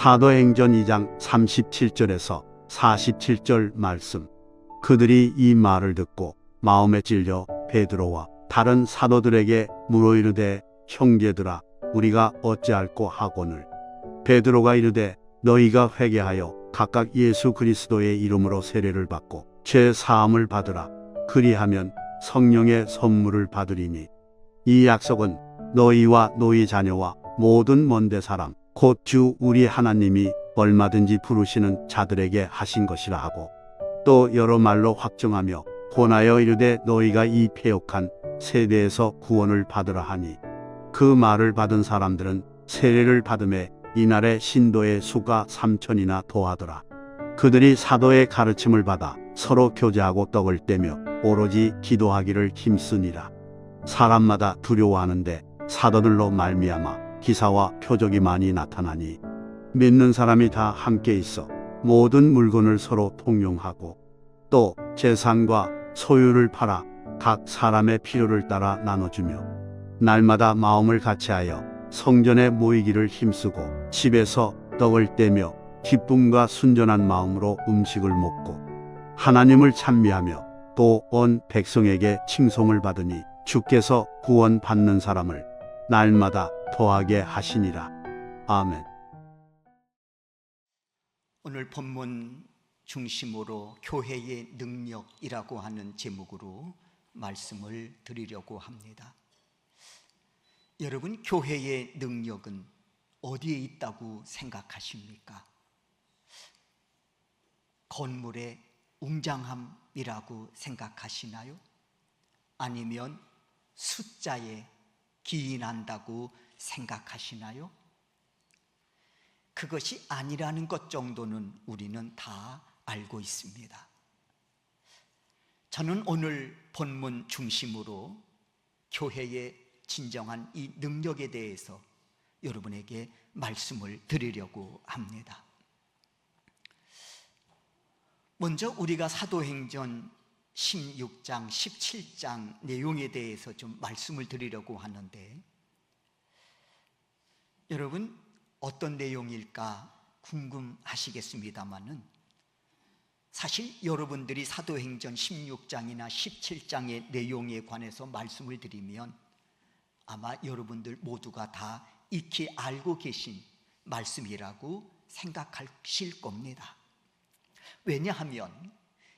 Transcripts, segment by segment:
사도행전 2장 37절에서 47절 말씀. 그들이 이 말을 듣고 마음에 찔려 베드로와 다른 사도들에게 물어 이르되, 형제들아, 우리가 어찌할꼬 하거늘. 베드로가 이르되, 너희가 회개하여 각각 예수 그리스도의 이름으로 세례를 받고 죄 사함을 받으라. 그리하면 성령의 선물을 받으리니 이 약속은 너희와 너희 자녀와 모든 먼데 사람 곧 주 우리 하나님이 얼마든지 부르시는 자들에게 하신 것이라 하고, 또 여러 말로 확정하며 권하여 이르되, 너희가 이 패역한 세대에서 구원을 받으라 하니, 그 말을 받은 사람들은 세례를 받음에 이날의 신도의 수가 3,000이나 더하더라. 그들이 사도의 가르침을 받아 서로 교제하고 떡을 떼며 오로지 기도하기를 힘쓰니라. 사람마다 두려워하는데 사도들로 말미암아 기사와 표적이 많이 나타나니, 믿는 사람이 다 함께 있어 모든 물건을 서로 통용하고 또 재산과 소유를 팔아 각 사람의 필요를 따라 나눠주며 날마다 마음을 같이하여 성전에 모이기를 힘쓰고 집에서 떡을 떼며 기쁨과 순전한 마음으로 음식을 먹고 하나님을 찬미하며 또 온 백성에게 칭송을 받으니, 주께서 구원 받는 사람을 날마다 더하게 하시니라. 아멘. 오늘 본문 중심으로 교회의 능력이라고 하는 제목으로 말씀을 드리려고 합니다. 여러분, 교회의 능력은 어디에 있다고 생각하십니까? 건물의 웅장함이라고 생각하시나요? 아니면 숫자에 기인한다고 생각하시나요? 그것이 아니라는 것 정도는 우리는 다 알고 있습니다. 저는 오늘 본문 중심으로 교회의 진정한 이 능력에 대해서 여러분에게 말씀을 드리려고 합니다. 먼저 우리가 사도행전 16장, 17장 내용에 대해서 좀 말씀을 드리려고 하는데, 여러분 어떤 내용일까 궁금하시겠습니다마는, 사실 여러분들이 사도행전 16장이나 17장의 내용에 관해서 말씀을 드리면 아마 여러분들 모두가 다 익히 알고 계신 말씀이라고 생각하실 겁니다. 왜냐하면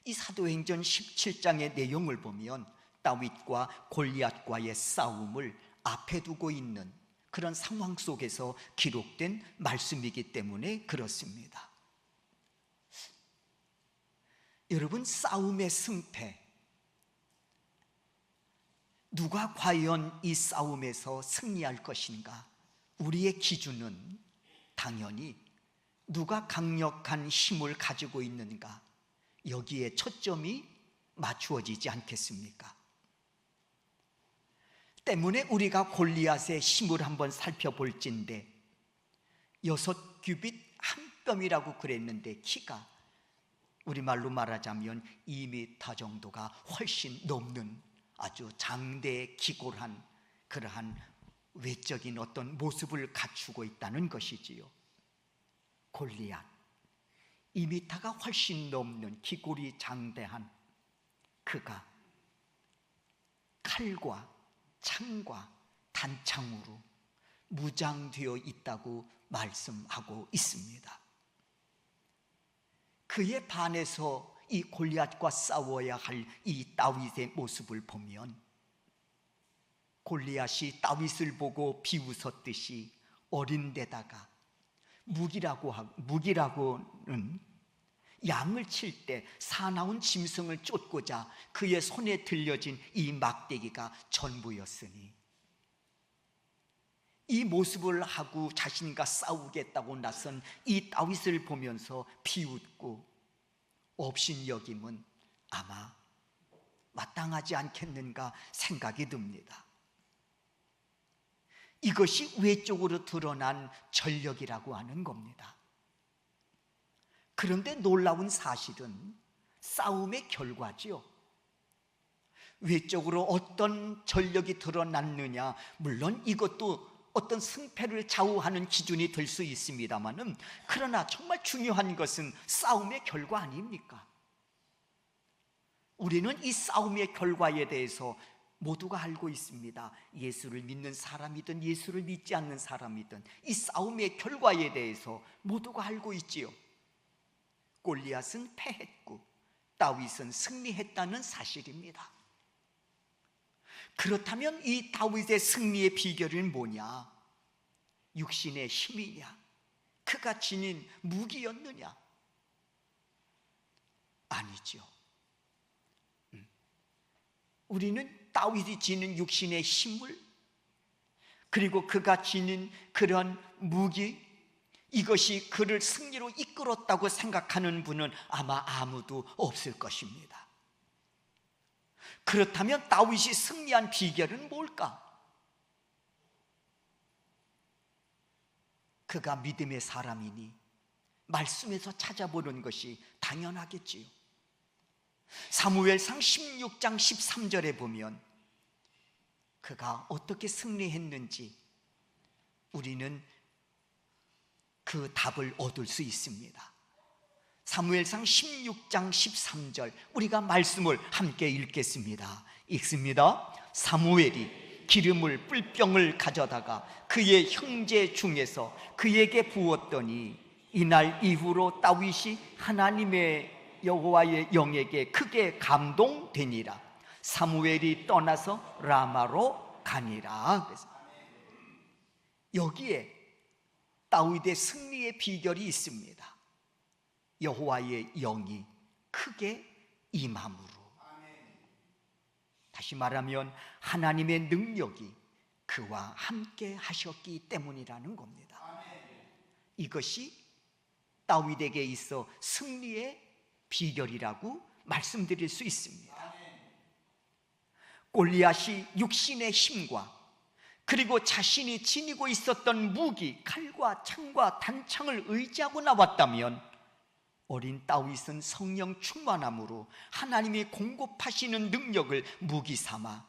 이 사도행전 17장의 내용을 보면 다윗과 골리앗과의 싸움을 앞에 두고 있는 그런 상황 속에서 기록된 말씀이기 때문에 그렇습니다. 여러분, 싸움의 승패, 누가 과연 이 싸움에서 승리할 것인가? 우리의 기준은 당연히 누가 강력한 힘을 가지고 있는가, 여기에 초점이 맞추어지지 않겠습니까? 때문에 우리가 골리앗의 힘을 한번 살펴볼진데, 6규빗 한 뼘이라고 그랬는데 키가 우리말로 말하자면 2m 정도가 훨씬 넘는 아주 장대 기골한 그러한 외적인 어떤 모습을 갖추고 있다는 것이지요. 골리앗, 2m가 훨씬 넘는 기골이 장대한 그가 칼과 창과 단창으로 무장되어 있다고 말씀하고 있습니다. 그에 반해서 이 골리앗과 싸워야 할 이 다윗의 모습을 보면, 골리앗이 다윗을 보고 비웃었듯이 어린 데다가 무기라고는 양을 칠 때 사나운 짐승을 쫓고자 그의 손에 들려진 이 막대기가 전부였으니, 이 모습을 하고 자신과 싸우겠다고 나선 이 다윗을 보면서 비웃고 업신여김은 아마 마땅하지 않겠는가 생각이 듭니다. 이것이 외적으로 드러난 전력이라고 하는 겁니다. 그런데 놀라운 사실은 싸움의 결과지요. 외적으로 어떤 전력이 드러났느냐, 물론 이것도 어떤 승패를 좌우하는 기준이 될 수 있습니다만은, 그러나 정말 중요한 것은 싸움의 결과 아닙니까? 우리는 이 싸움의 결과에 대해서 모두가 알고 있습니다. 예수를 믿는 사람이든 예수를 믿지 않는 사람이든 이 싸움의 결과에 대해서 모두가 알고 있지요. 골리앗은 패했고 다윗은 승리했다는 사실입니다. 그렇다면 이 다윗의 승리의 비결은 뭐냐? 육신의 힘이냐? 그가 지닌 무기였느냐? 아니죠. 우리는 다윗이 지닌 육신의 힘을, 그리고 그가 지닌 그런 무기, 이것이 그를 승리로 이끌었다고 생각하는 분은 아마 아무도 없을 것입니다. 그렇다면 다윗이 승리한 비결은 뭘까? 그가 믿음의 사람이니 말씀에서 찾아보는 것이 당연하겠지요. 사무엘상 16장 13절에 보면 그가 어떻게 승리했는지 우리는 그 답을 얻을 수 있습니다. 사무엘상 16장 13절, 우리가 말씀을 함께 읽겠습니다. 읽습니다. 사무엘이 기름을 뿔병을 가져다가 그의 형제 중에서 그에게 부었더니 이날 이후로 다윗이 하나님의 여호와의 영에게 크게 감동되니라. 사무엘이 떠나서 라마로 가니라. 그래서 여기에 다윗의 승리의 비결이 있습니다. 여호와의 영이 크게 임함으로. 다시 말하면 하나님의 능력이 그와 함께 하셨기 때문이라는 겁니다. 이것이 다윗에게 있어 승리의 비결이라고 말씀드릴 수 있습니다. 골리앗이 육신의 힘과 그리고 자신이 지니고 있었던 무기, 칼과 창과 단창을 의지하고 나왔다면, 어린 다윗은 성령 충만함으로 하나님이 공급하시는 능력을 무기 삼아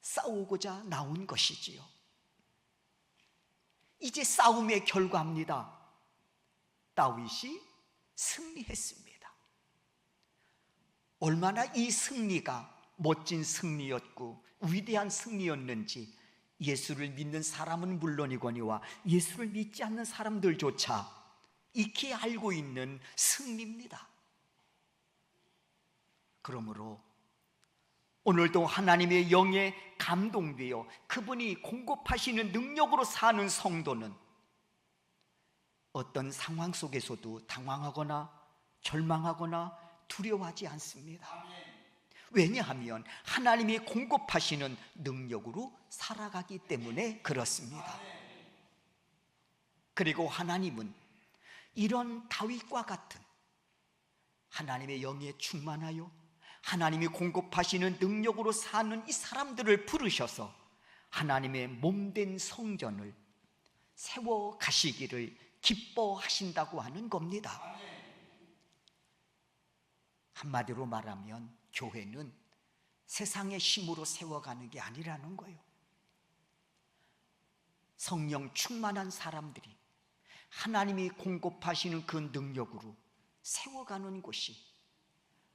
싸우고자 나온 것이지요. 이제 싸움의 결과입니다. 다윗이 승리했습니다. 얼마나 이 승리가 멋진 승리였고 위대한 승리였는지 예수를 믿는 사람은 물론이거니와 예수를 믿지 않는 사람들조차 익히 알고 있는 승리입니다. 그러므로 오늘도 하나님의 영에 감동되어 그분이 공급하시는 능력으로 사는 성도는 어떤 상황 속에서도 당황하거나 절망하거나 두려워하지 않습니다. 왜냐하면 하나님이 공급하시는 능력으로 살아가기 때문에 그렇습니다. 그리고 하나님은 이런 다윗과 같은 하나님의 영에 충만하여 하나님이 공급하시는 능력으로 사는 이 사람들을 부르셔서 하나님의 몸된 성전을 세워 가시기를 기뻐하신다고 하는 겁니다. 한마디로 말하면 교회는 세상의 힘으로 세워가는 게 아니라는 거예요. 성령 충만한 사람들이 하나님이 공급하시는 그 능력으로 세워가는 곳이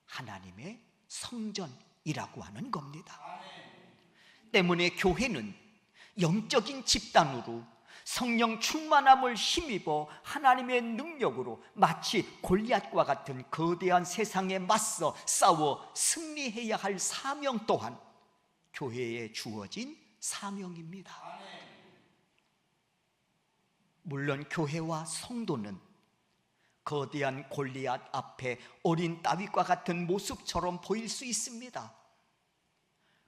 하나님의 성전이라고 하는 겁니다. 때문에 교회는 영적인 집단으로 성령 충만함을 힘입어 하나님의 능력으로 마치 골리앗과 같은 거대한 세상에 맞서 싸워 승리해야 할 사명 또한 교회에 주어진 사명입니다. 물론 교회와 성도는 거대한 골리앗 앞에 어린 다윗과 같은 모습처럼 보일 수 있습니다.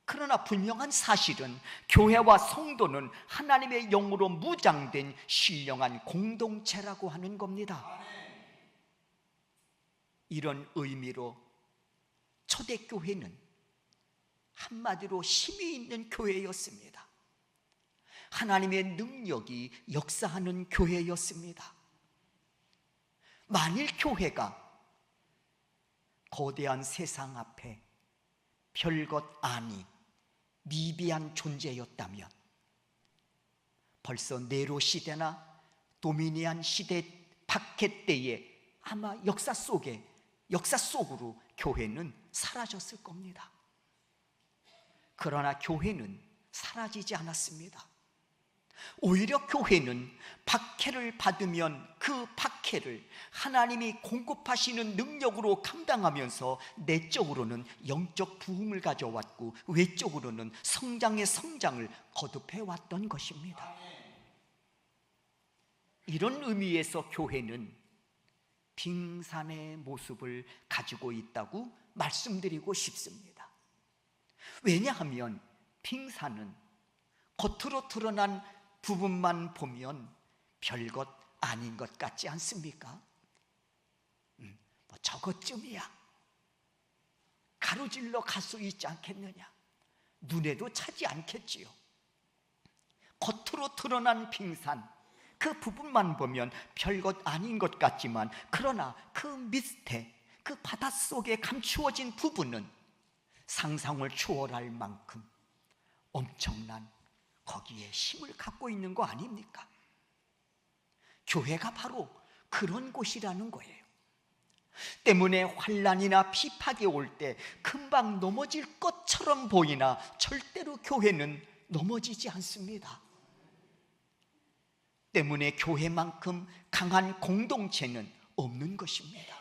그러나 분명한 사실은 교회와 성도는 하나님의 영으로 무장된 신령한 공동체라고 하는 겁니다. 이런 의미로 초대교회는 한마디로 힘이 있는 교회였습니다. 하나님의 능력이 역사하는 교회였습니다. 만일 교회가 거대한 세상 앞에 별것 아닌 미비한 존재였다면 벌써 네로 시대나 도미니안 시대 박해 때에 아마 역사 속으로 교회는 사라졌을 겁니다. 그러나 교회는 사라지지 않았습니다. 오히려 교회는 박해를 받으면 그 박해를 하나님이 공급하시는 능력으로 감당하면서 내적으로는 영적 부흥을 가져왔고 외적으로는 성장의 성장을 거듭해 왔던 것입니다. 이런 의미에서 교회는 빙산의 모습을 가지고 있다고 말씀드리고 싶습니다. 왜냐하면 빙산은 겉으로 드러난 부분만 보면 별것 아닌 것 같지 않습니까? 저것쯤이야. 가로질러 갈 수 있지 않겠느냐? 눈에도 차지 않겠지요. 겉으로 드러난 빙산, 그 부분만 보면 별것 아닌 것 같지만, 그러나 그 밑에 그 바닷속에 감추어진 부분은 상상을 초월할 만큼 엄청난 거기에 힘을 갖고 있는 거 아닙니까? 교회가 바로 그런 곳이라는 거예요. 때문에 환난이나 비박이 올 때 금방 넘어질 것처럼 보이나 절대로 교회는 넘어지지 않습니다. 때문에 교회만큼 강한 공동체는 없는 것입니다.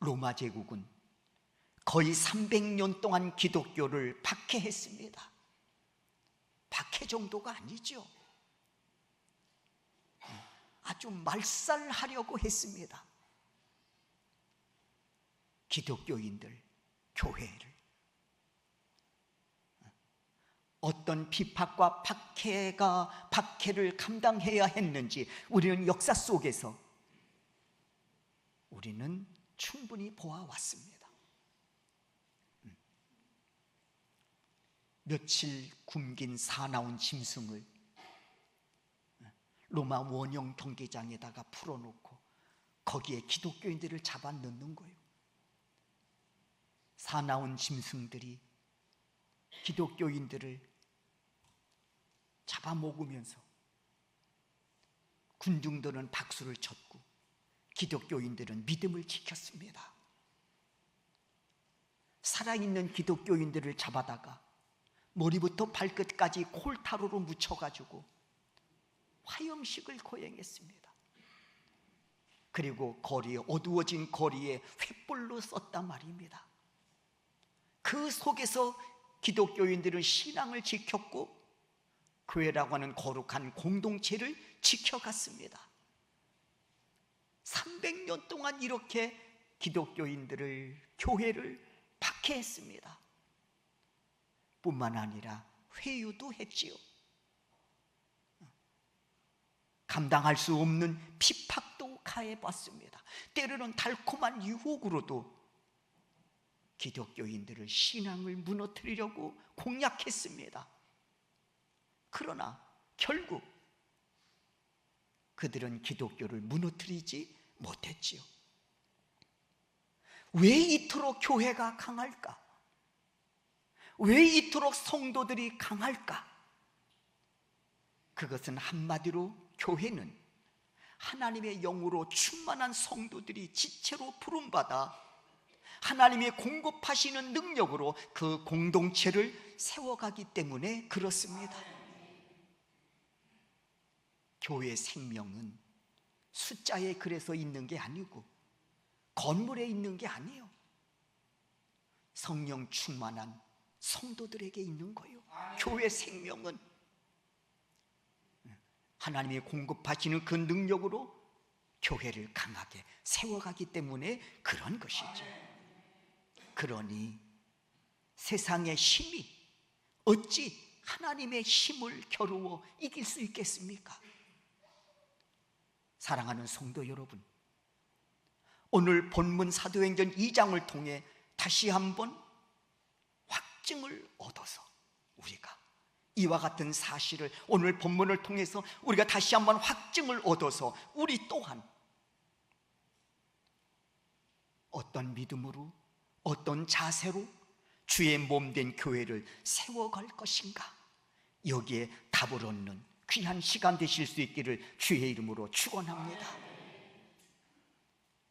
로마 제국은 거의 300년 동안 기독교를 박해했습니다. 박해 정도가 아니죠. 아주 말살하려고 했습니다. 기독교인들, 교회를. 어떤 비박과 박해를 감당해야 했는지 우리는 역사 속에서 우리는 충분히 보아왔습니다. 며칠 굶긴 사나운 짐승을 로마 원형 경기장에다가 풀어놓고 거기에 기독교인들을 잡아 넣는 거예요. 사나운 짐승들이 기독교인들을 잡아먹으면서 군중들은 박수를 쳤고 기독교인들은 믿음을 지켰습니다. 살아있는 기독교인들을 잡아다가 머리부터 발끝까지 콜타로로 묻혀가지고 화형식을 거행했습니다. 그리고 어두워진 거리에 횃불로 썼단 말입니다. 그 속에서 기독교인들은 신앙을 지켰고 교회라고 하는 거룩한 공동체를 지켜갔습니다. 300년 동안 이렇게 기독교인들을, 교회를 박해했습니다. 뿐만 아니라 회유도 했지요. 감당할 수 없는 핍박도 가해봤습니다. 때로는 달콤한 유혹으로도 기독교인들의 신앙을 무너뜨리려고 공략했습니다. 그러나 결국 그들은 기독교를 무너뜨리지 못했지요. 왜 이토록 교회가 강할까? 왜 이토록 성도들이 강할까? 그것은 한마디로 교회는 하나님의 영으로 충만한 성도들이 지체로 부름받아 하나님의 공급하시는 능력으로 그 공동체를 세워가기 때문에 그렇습니다. 교회 생명은 숫자에 그래서 있는 게 아니고 건물에 있는 게 아니에요. 성령 충만한 성도들에게 있는 거예요. 교회 생명은 하나님이 공급하시는 그 능력으로 교회를 강하게 세워가기 때문에 그런 것이죠. 그러니 세상의 힘이 어찌 하나님의 힘을 겨루어 이길 수 있겠습니까? 사랑하는 성도 여러분, 오늘 본문 사도행전 2장을 통해 다시 한번 확증을 얻어서 우리가 이와 같은 사실을 오늘 본문을 통해서 우리가 다시 한번 확증을 얻어서 우리 또한 어떤 믿음으로, 어떤 자세로 주의 몸된 교회를 세워갈 것인가, 여기에 답을 얻는 귀한 시간 되실 수 있기를 주의 이름으로 축원합니다.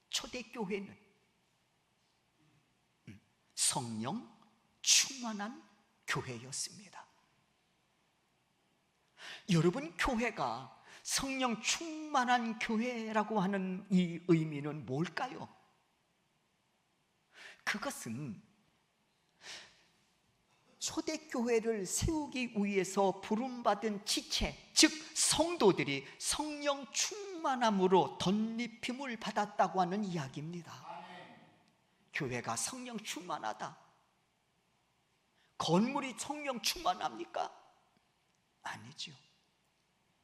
초대교회는 성령 충만한 교회였습니다. 여러분, 교회가 성령 충만한 교회라고 하는 이 의미는 뭘까요? 그것은 초대교회를 세우기 위해서 부름받은 지체, 즉 성도들이 성령 충만함으로 덧입힘을 받았다고 하는 이야기입니다. 교회가 성령 충만하다. 건물이 성령 충만합니까? 아니죠.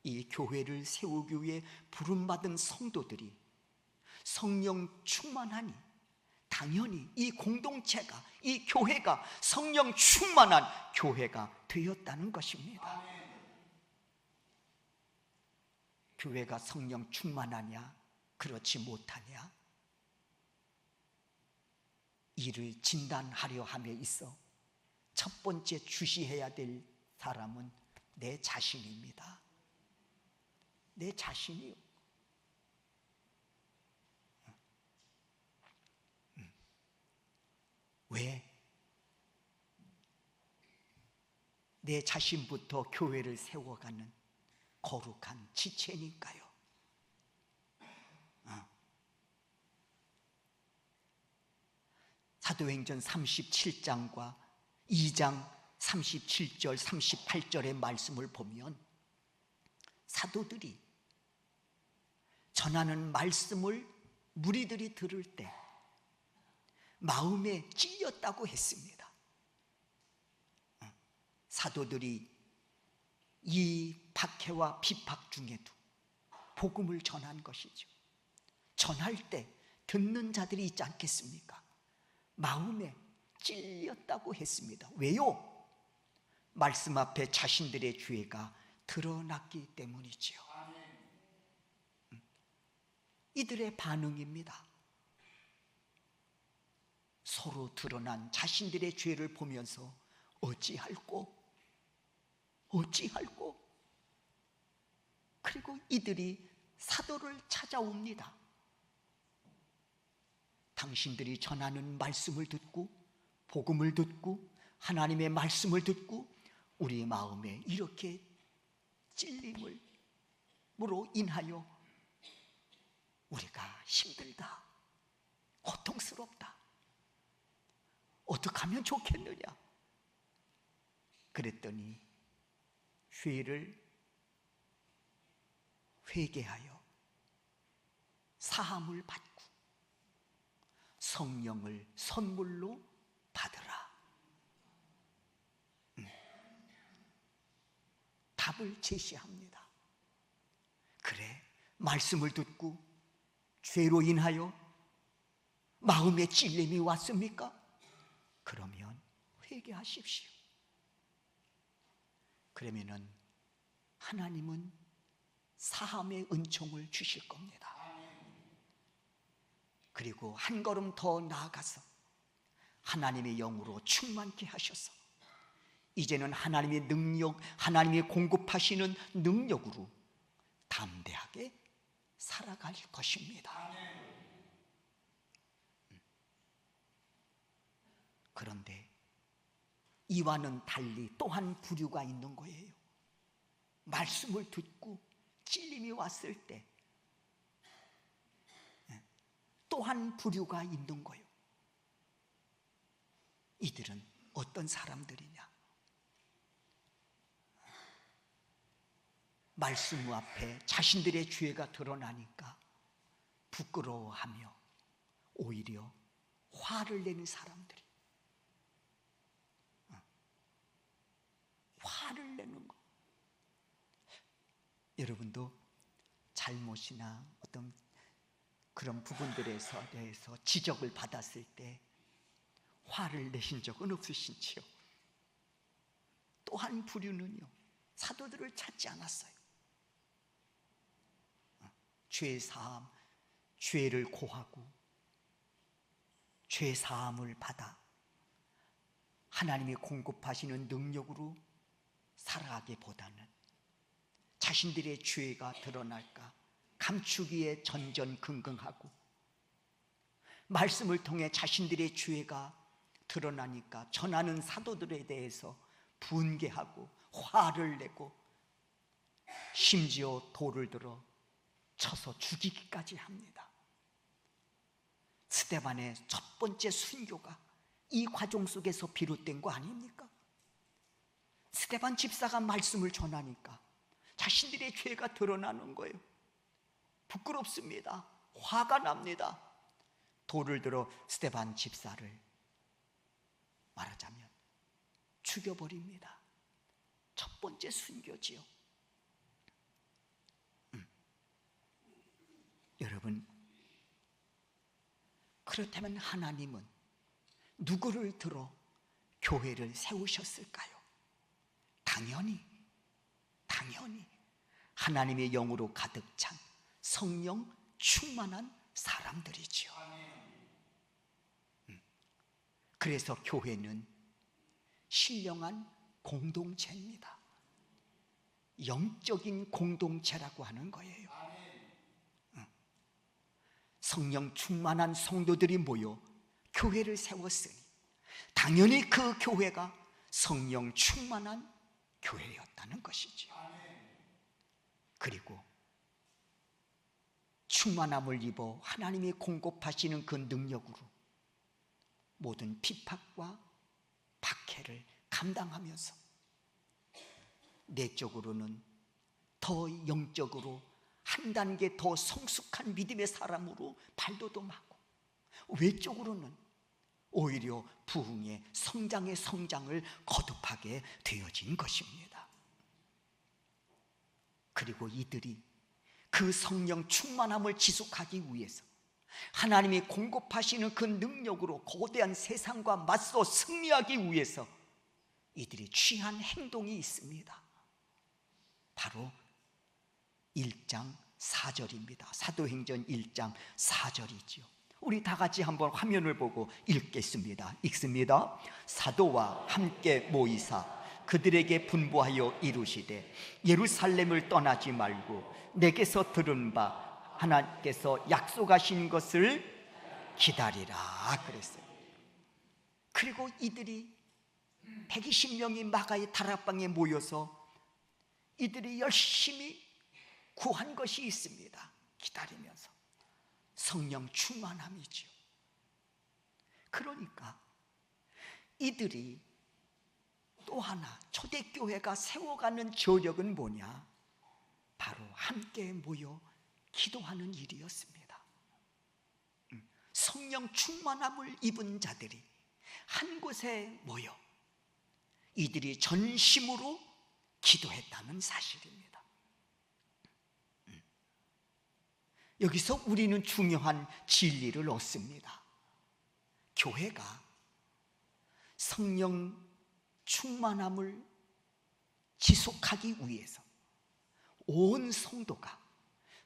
이 교회를 세우기 위해 부름받은 성도들이 성령 충만하니 당연히 이 공동체가, 이 교회가 성령 충만한 교회가 되었다는 것입니다. 교회가 성령 충만하냐, 그렇지 못하냐, 이를 진단하려 함에 있어 첫 번째 주시해야 될 사람은 내 자신입니다. 내 자신이요. 왜? 내 자신부터 교회를 세워가는 거룩한 지체니까요. 사도행전 37장과 2장 37절 38절의 말씀을 보면 사도들이 전하는 말씀을 무리들이 들을 때 마음에 찔렸다고 했습니다. 사도들이 이 박해와 비박 중에도 복음을 전한 것이죠. 전할 때 듣는 자들이 있지 않겠습니까? 마음에 찔렸다고 했습니다. 왜요? 말씀 앞에 자신들의 죄가 드러났기 때문이지요. 이들의 반응입니다. 서로 드러난 자신들의 죄를 보면서 어찌할꼬? 그리고 이들이 사도를 찾아옵니다. 당신들이 전하는 말씀을 듣고 복음을 듣고 하나님의 말씀을 듣고 우리 마음에 이렇게 찔림으로 인하여 우리가 힘들다, 고통스럽다, 어떻게 하면 좋겠느냐. 그랬더니 죄를 회개하여 사함을 받고 성령을 선물로 받으라. 답을 제시합니다. 그래, 말씀을 듣고 죄로 인하여 마음에 찔림이 왔습니까? 그러면 회개하십시오. 그러면은 하나님은 사함의 은총을 주실 겁니다. 그리고 한 걸음 더 나아가서 하나님의 영으로 충만케 하셔서 이제는 하나님의 능력, 하나님이 공급하시는 능력으로 담대하게 살아갈 것입니다. 그런데 이와는 달리 또 한 부류가 있는 거예요. 말씀을 듣고 찔림이 왔을 때 또 한 부류가 있는 거예요. 이들은 어떤 사람들이냐? 말씀 앞에 자신들의 죄가 드러나니까 부끄러워하며 오히려 화를 내는 사람들이, 화를 내는 거. 여러분도 잘못이나 어떤 그런 부분들에 대해서 지적을 받았을 때 화를 내신 적은 없으신지요? 또 한 부류는요, 사도들을 찾지 않았어요. 죄 사함, 죄를 고하고 죄 사함을 받아 하나님이 공급하시는 능력으로 살아가기보다는 자신들의 죄가 드러날까 감추기에 전전긍긍하고, 말씀을 통해 자신들의 죄가 드러나니까 전하는 사도들에 대해서 분개하고 화를 내고 심지어 돌을 들어 쳐서 죽이기까지 합니다. 스데반의 첫 번째 순교가 이 과정 속에서 비롯된 거 아닙니까? 스데반 집사가 말씀을 전하니까 자신들의 죄가 드러나는 거예요. 부끄럽습니다. 화가 납니다. 돌을 들어 스데반 집사를 말하자면 죽여버립니다. 첫 번째 순교지요. 여러분, 그렇다면 하나님은 누구를 들어 교회를 세우셨을까요? 당연히 하나님의 영으로 가득 찬 성령 충만한 사람들이지요. 그래서 교회는 신령한 공동체입니다. 영적인 공동체라고 하는 거예요. 성령 충만한 성도들이 모여 교회를 세웠으니 당연히 그 교회가 성령 충만한 교회였다는 것이지요. 그리고 충만함을 입어 하나님이 공급하시는 그 능력으로 모든 핍박과 박해를 감당하면서 내적으로는 더 영적으로 한 단계 더 성숙한 믿음의 사람으로 발돋움하고, 외적으로는 오히려 부흥의 성장을 거듭하게 되어진 것입니다. 그리고 이들이 그 성령 충만함을 지속하기 위해서 하나님이 공급하시는 그 능력으로 거대한 세상과 맞서 승리하기 위해서 이들이 취한 행동이 있습니다. 바로 1장 4절입니다. 사도행전 1장 4절이지요. 우리 다 같이 한번 화면을 보고 읽겠습니다. 읽습니다. 사도와 함께 모이사 그들에게 분부하여 이루시되 예루살렘을 떠나지 말고 내게서 들은 바 하나님께서 약속하신 것을 기다리라 그랬어요. 그리고 이들이 120명이 마가의 다락방에 모여서 이들이 열심히 구한 것이 있습니다. 기다리면서 성령 충만함이지요. 그러니까 이들이 또 하나 초대교회가 세워가는 저력은 뭐냐? 바로 함께 모여 기도하는 일이었습니다. 성령 충만함을 입은 자들이 한 곳에 모여 이들이 전심으로 기도했다는 사실입니다. 여기서 우리는 중요한 진리를 얻습니다. 교회가 성령 충만함을 지속하기 위해서 온 성도가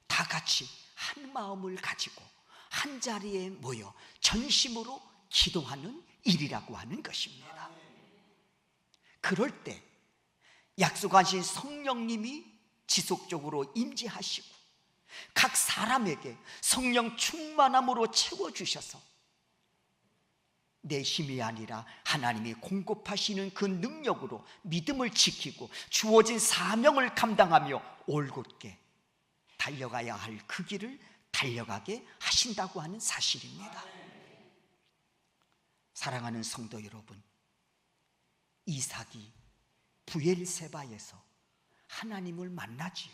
다 같이 한 마음을 가지고 한 자리에 모여 전심으로 기도하는 일이라고 하는 것입니다. 그럴 때 약속하신 성령님이 지속적으로 임재하시고 각 사람에게 성령 충만함으로 채워주셔서 내 힘이 아니라 하나님이 공급하시는 그 능력으로 믿음을 지키고 주어진 사명을 감당하며 올곧게 달려가야 할 그 길을 달려가게 하신다고 하는 사실입니다. 사랑하는 성도 여러분, 이삭이 부엘세바에서 하나님을 만나지요.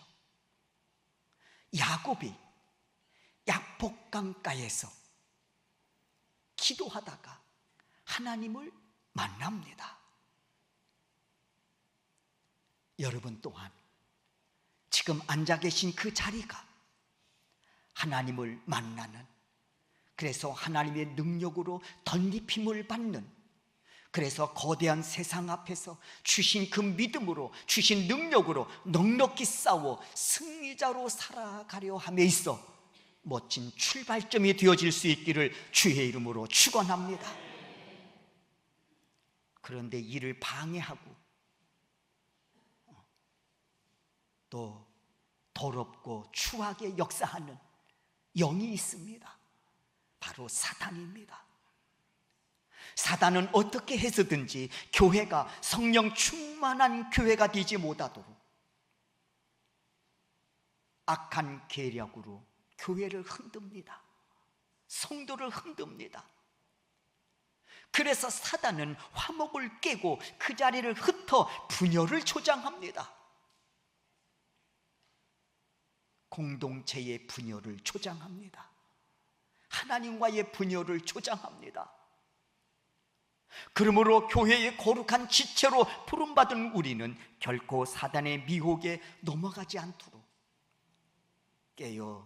야곱이 약복강가에서 기도하다가 하나님을 만납니다. 여러분 또한 지금 앉아 계신 그 자리가 하나님을 만나는, 그래서 하나님의 능력으로 덧입힘을 받는, 그래서 거대한 세상 앞에서 주신 그 믿음으로 주신 능력으로 넉넉히 싸워 승리자로 살아가려 함에 있어 멋진 출발점이 되어질 수 있기를 주의 이름으로 축원합니다. 그런데 이를 방해하고 또 더럽고 추하게 역사하는 영이 있습니다. 바로 사단입니다. 사단은 어떻게 해서든지 교회가 성령 충만한 교회가 되지 못하도록 악한 계략으로 교회를 흔듭니다. 성도를 흔듭니다. 그래서 사단은 화목을 깨고 그 자리를 흩어 분열을 조장합니다. 공동체의 분열을 조장합니다. 하나님과의 분열을 조장합니다. 그러므로 교회의 거룩한 지체로 부름받은 우리는 결코 사단의 미혹에 넘어가지 않도록 깨어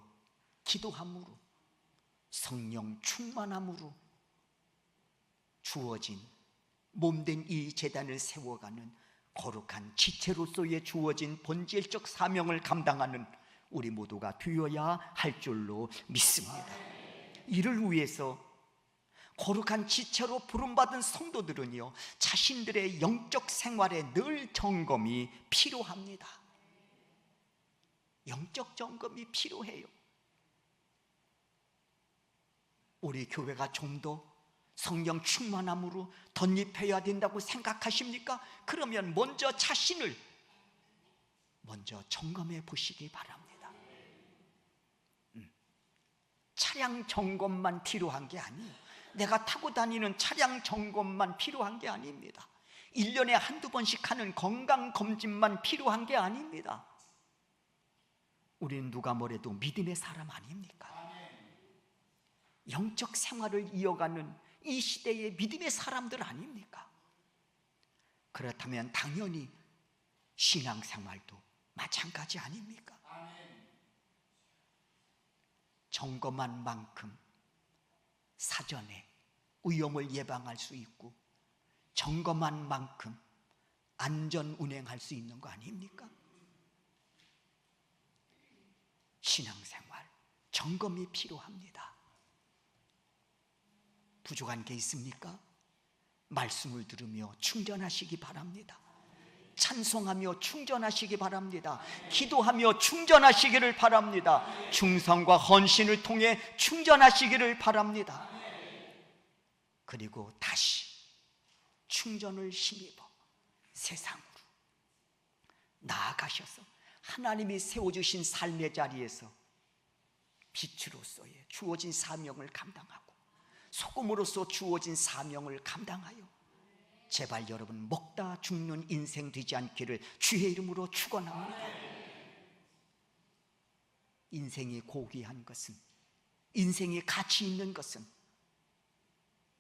기도함으로 성령 충만함으로 주어진 몸된 이 제단을 세워가는 거룩한 지체로서의 주어진 본질적 사명을 감당하는 우리 모두가 되어야 할 줄로 믿습니다. 이를 위해서 거룩한 지체로 부름받은 성도들은요, 자신들의 영적 생활에 늘 점검이 필요합니다. 영적 점검이 필요해요. 우리 교회가 좀 더 성령 충만함으로 덧입혀야 된다고 생각하십니까? 그러면 먼저 자신을 먼저 점검해 보시기 바랍니다. 차량 점검만 필요한 게 아니에요. 내가 타고 다니는 차량 점검만 필요한 게 아닙니다. 1년에 한두 번씩 하는 건강검진만 필요한 게 아닙니다. 우리는 누가 뭐래도 믿음의 사람 아닙니까? 영적 생활을 이어가는 이 시대의 믿음의 사람들 아닙니까? 그렇다면 당연히 신앙생활도 마찬가지 아닙니까? 점검한 만큼 사전에 위험을 예방할 수 있고 점검한 만큼 안전 운행할 수 있는 거 아닙니까? 신앙생활 점검이 필요합니다. 부족한 게 있습니까? 말씀을 들으며 충전하시기 바랍니다. 찬송하며 충전하시기 바랍니다. 기도하며 충전하시기를 바랍니다. 충성과 헌신을 통해 충전하시기를 바랍니다. 그리고 다시 충전을 힘입어 세상으로 나아가셔서 하나님이 세워주신 삶의 자리에서 빛으로서의 주어진 사명을 감당하고 소금으로서 주어진 사명을 감당하여 제발 여러분 먹다 죽는 인생 되지 않기를 주의 이름으로 축원합니다. 인생이 고귀한 것은, 인생이 가치 있는 것은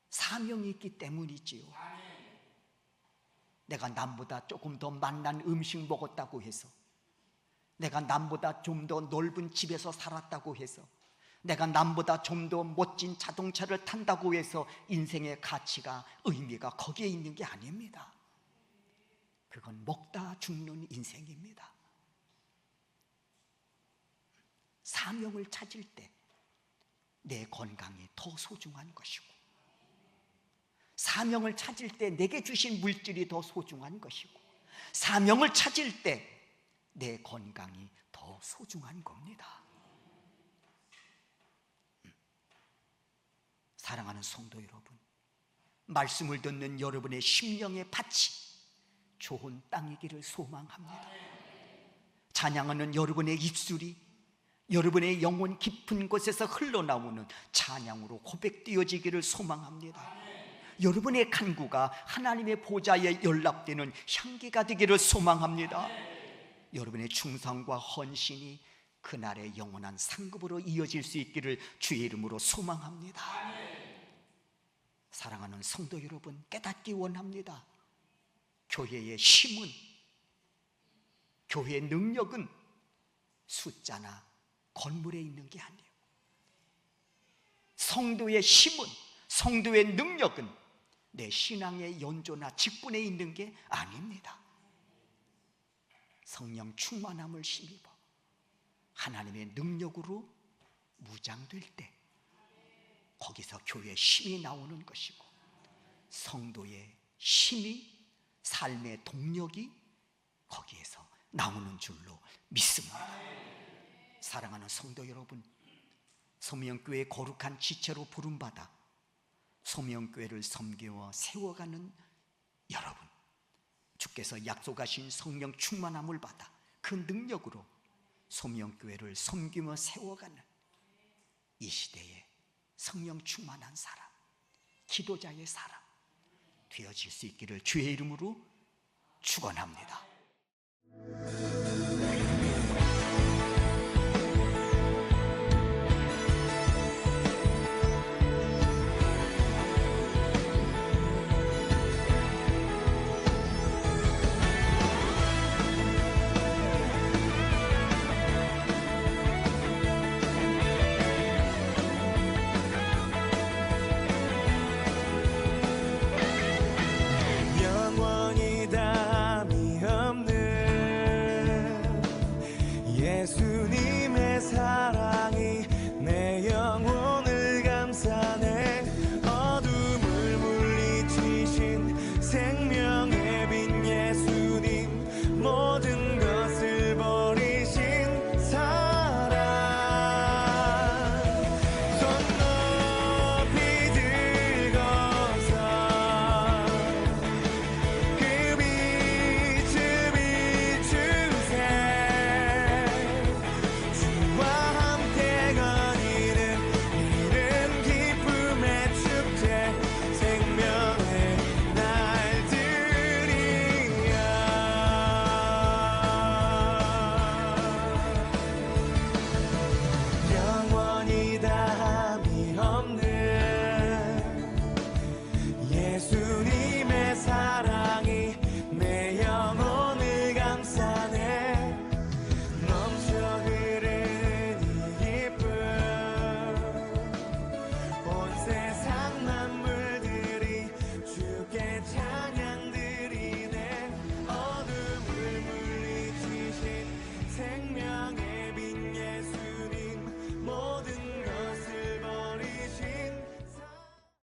사명이 있기 때문이지요. 내가 남보다 조금 더 맛난 음식 먹었다고 해서, 내가 남보다 좀 더 넓은 집에서 살았다고 해서, 내가 남보다 좀 더 멋진 자동차를 탄다고 해서 인생의 가치가, 의미가 거기에 있는 게 아닙니다. 그건 먹다 죽는 인생입니다. 사명을 찾을 때 내 건강이 더 소중한 것이고, 사명을 찾을 때 내게 주신 물질이 더 소중한 것이고, 사명을 찾을 때 내 건강이 더 소중한 겁니다. 사랑하는 성도 여러분, 말씀을 듣는 여러분의 심령의 밭이 좋은 땅이기를 소망합니다. 찬양하는 여러분의 입술이 여러분의 영혼 깊은 곳에서 흘러나오는 찬양으로 고백되어지기를 소망합니다. 여러분의 간구가 하나님의 보좌에 연락되는 향기가 되기를 소망합니다. 여러분의 충성과 헌신이 그날의 영원한 상급으로 이어질 수 있기를 주의 이름으로 소망합니다. 사랑하는 성도 여러분, 깨닫기 원합니다. 교회의 힘은, 교회의 능력은 숫자나 건물에 있는 게 아니에요. 성도의 힘은, 성도의 능력은 내 신앙의 연조나 직분에 있는 게 아닙니다. 성령 충만함을 힘입어 하나님의 능력으로 무장될 때 거기서 교회의 힘이 나오는 것이고, 성도의 힘이, 삶의 동력이 거기에서 나오는 줄로 믿습니다. 사랑하는 성도 여러분, 소명교회 거룩한 지체로 부름받아 소명교회를 섬기어 세워가는 여러분, 주께서 약속하신 성령 충만함을 받아 그 능력으로 소명교회를 섬기며 세워가는 이 시대에 성령 충만한 사람, 기도자의 사람 되어질 수 있기를 주의 이름으로 축원합니다.